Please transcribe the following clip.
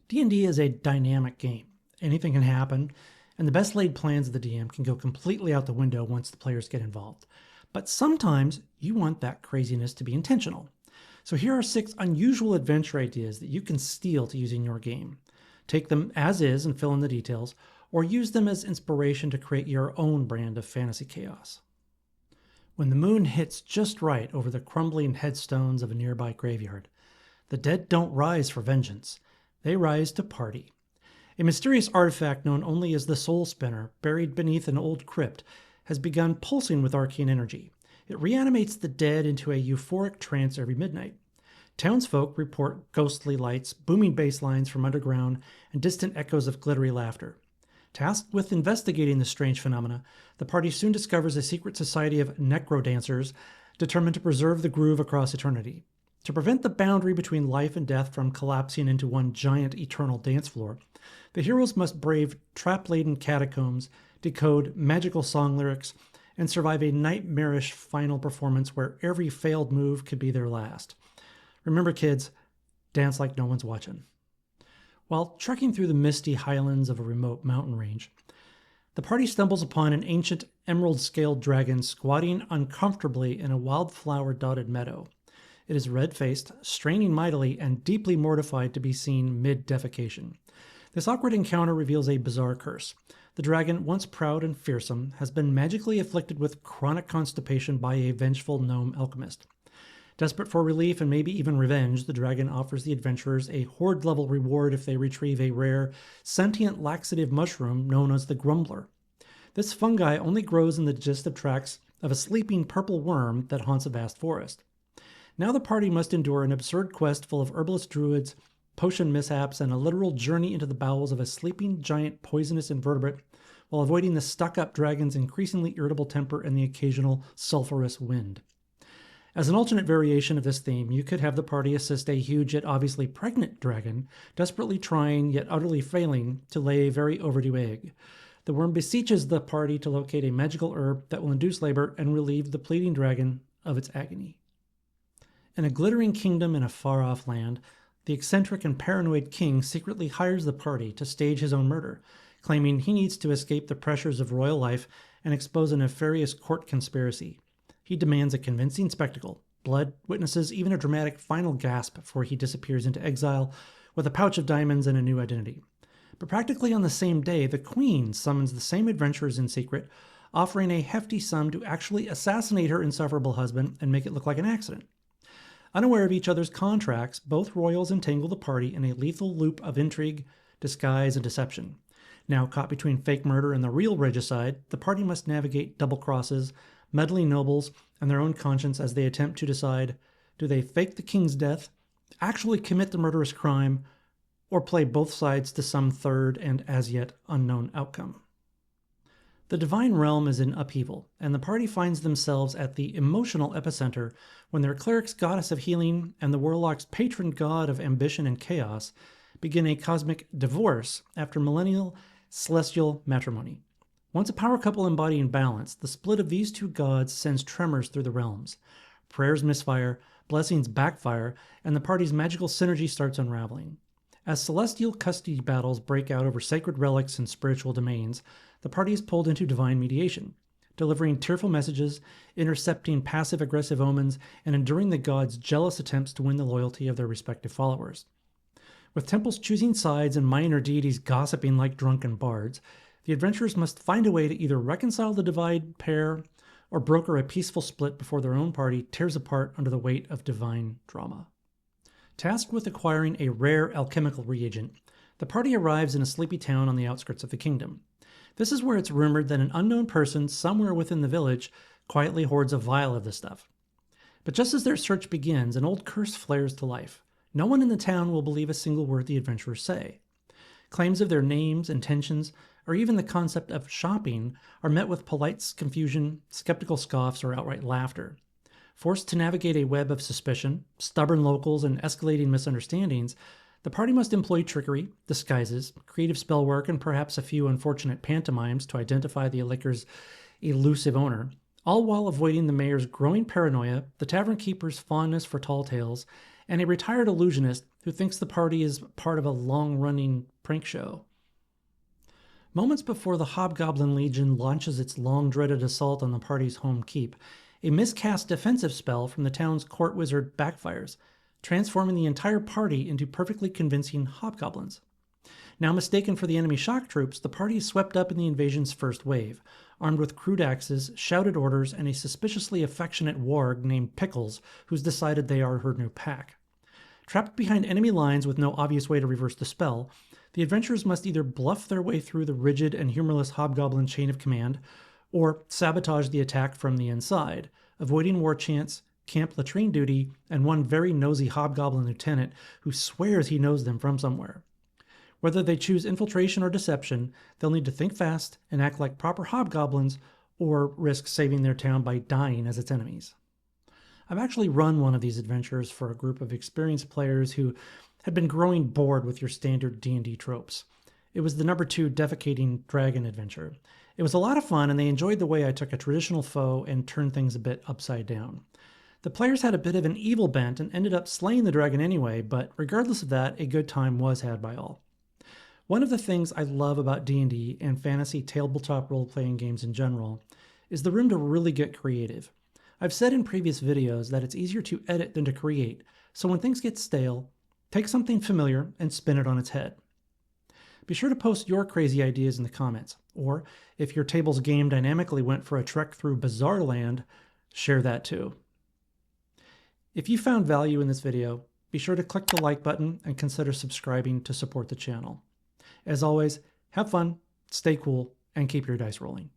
D&D is a dynamic game. Anything can happen, and the best laid plans of the DM can go completely out the window once the players get involved. But sometimes you want that craziness to be intentional. So here are 6 unusual adventure ideas that you can steal to use in your game. Take them as is and fill in the details, or use them as inspiration to create your own brand of fantasy chaos. When the moon hits just right over the crumbling headstones of a nearby graveyard, the dead don't rise for vengeance. They rise to party. A mysterious artifact known only as the Soul Spinner, buried beneath an old crypt, has begun pulsing with arcane energy. It reanimates the dead into a euphoric trance every midnight. Townsfolk report ghostly lights, booming bass lines from underground, and distant echoes of glittery laughter. Tasked with investigating this strange phenomena, the party soon discovers a secret society of necrodancers determined to preserve the groove across eternity. To prevent the boundary between life and death from collapsing into one giant eternal dance floor, the heroes must brave trap-laden catacombs, decode magical song lyrics, and survive a nightmarish final performance where every failed move could be their last. Remember, kids, dance like no one's watching. While trekking through the misty highlands of a remote mountain range, the party stumbles upon an ancient emerald-scaled dragon squatting uncomfortably in a wildflower-dotted meadow. It is red-faced, straining mightily, and deeply mortified to be seen mid-defecation. This awkward encounter reveals a bizarre curse. The dragon, once proud and fearsome, has been magically afflicted with chronic constipation by a vengeful gnome alchemist. Desperate for relief and maybe even revenge, the dragon offers the adventurers a horde-level reward if they retrieve a rare, sentient laxative mushroom known as the Grumbler. This fungi only grows in the digestive tracts of a sleeping purple worm that haunts a vast forest. Now the party must endure an absurd quest full of herbalist druids, potion mishaps, and a literal journey into the bowels of a sleeping giant poisonous invertebrate while avoiding the stuck-up dragon's increasingly irritable temper and the occasional sulphurous wind. As an alternate variation of this theme, you could have the party assist a huge yet obviously pregnant dragon, desperately trying yet utterly failing to lay a very overdue egg. The worm beseeches the party to locate a magical herb that will induce labor and relieve the pleading dragon of its agony. In a glittering kingdom in a far-off land, the eccentric and paranoid king secretly hires the party to stage his own murder, claiming he needs to escape the pressures of royal life and expose a nefarious court conspiracy. He demands a convincing spectacle, blood, witnesses, even a dramatic final gasp before he disappears into exile with a pouch of diamonds and a new identity. But practically on the same day, the queen summons the same adventurers in secret, offering a hefty sum to actually assassinate her insufferable husband and make it look like an accident. Unaware of each other's contracts, both royals entangle the party in a lethal loop of intrigue, disguise, and deception. Now caught between fake murder and the real regicide, the party must navigate double crosses, meddling nobles, and their own conscience as they attempt to decide, do they fake the king's death, actually commit the murderous crime, or play both sides to some third and as yet unknown outcome. The divine realm is in upheaval, and the party finds themselves at the emotional epicenter when their cleric's goddess of healing and the warlock's patron god of ambition and chaos begin a cosmic divorce after millennial celestial matrimony. Once a power couple embodying balance, the split of these two gods sends tremors through the realms. Prayers misfire, blessings backfire, and the party's magical synergy starts unraveling. As celestial custody battles break out over sacred relics and spiritual domains, the party is pulled into divine mediation, delivering tearful messages, intercepting passive-aggressive omens, and enduring the gods' jealous attempts to win the loyalty of their respective followers. With temples choosing sides and minor deities gossiping like drunken bards, the adventurers must find a way to either reconcile the divided pair or broker a peaceful split before their own party tears apart under the weight of divine drama. Tasked with acquiring a rare alchemical reagent, the party arrives in a sleepy town on the outskirts of the kingdom. This is where it's rumored that an unknown person somewhere within the village quietly hoards a vial of the stuff. But just as their search begins, an old curse flares to life. No one in the town will believe a single word the adventurers say. Claims of their names, intentions, or even the concept of shopping are met with polite confusion, skeptical scoffs, or outright laughter. Forced to navigate a web of suspicion, stubborn locals, and escalating misunderstandings, the party must employ trickery, disguises, creative spellwork, and perhaps a few unfortunate pantomimes to identify the liquor's elusive owner, all while avoiding the mayor's growing paranoia, the tavern keeper's fondness for tall tales, and a retired illusionist who thinks the party is part of a long-running prank show. Moments before the Hobgoblin Legion launches its long-dreaded assault on the party's home keep, a miscast defensive spell from the town's court wizard backfires, transforming the entire party into perfectly convincing hobgoblins. Now mistaken for the enemy shock troops, the party is swept up in the invasion's first wave, armed with crude axes, shouted orders, and a suspiciously affectionate warg named Pickles, who's decided they are her new pack. Trapped behind enemy lines with no obvious way to reverse the spell, the adventurers must either bluff their way through the rigid and humorless hobgoblin chain of command, or sabotage the attack from the inside, avoiding war chants, camp latrine duty, and one very nosy hobgoblin lieutenant who swears he knows them from somewhere. Whether they choose infiltration or deception, they'll need to think fast and act like proper hobgoblins, or risk saving their town by dying as its enemies. I've actually run one of these adventures for a group of experienced players who had been growing bored with your standard D&D tropes. It was the number 2 Defecating Dragon adventure. It was a lot of fun, and they enjoyed the way I took a traditional foe and turned things a bit upside down. The players had a bit of an evil bent and ended up slaying the dragon anyway, but regardless of that, a good time was had by all. One of the things I love about D&D and fantasy tabletop role-playing games in general is the room to really get creative. I've said in previous videos that it's easier to edit than to create, so when things get stale, take something familiar and spin it on its head. Be sure to post your crazy ideas in the comments, or if your table's game dynamically went for a trek through bizarre land, share that too. If you found value in this video, be sure to click the like button and consider subscribing to support the channel. As always, have fun, stay cool, and keep your dice rolling.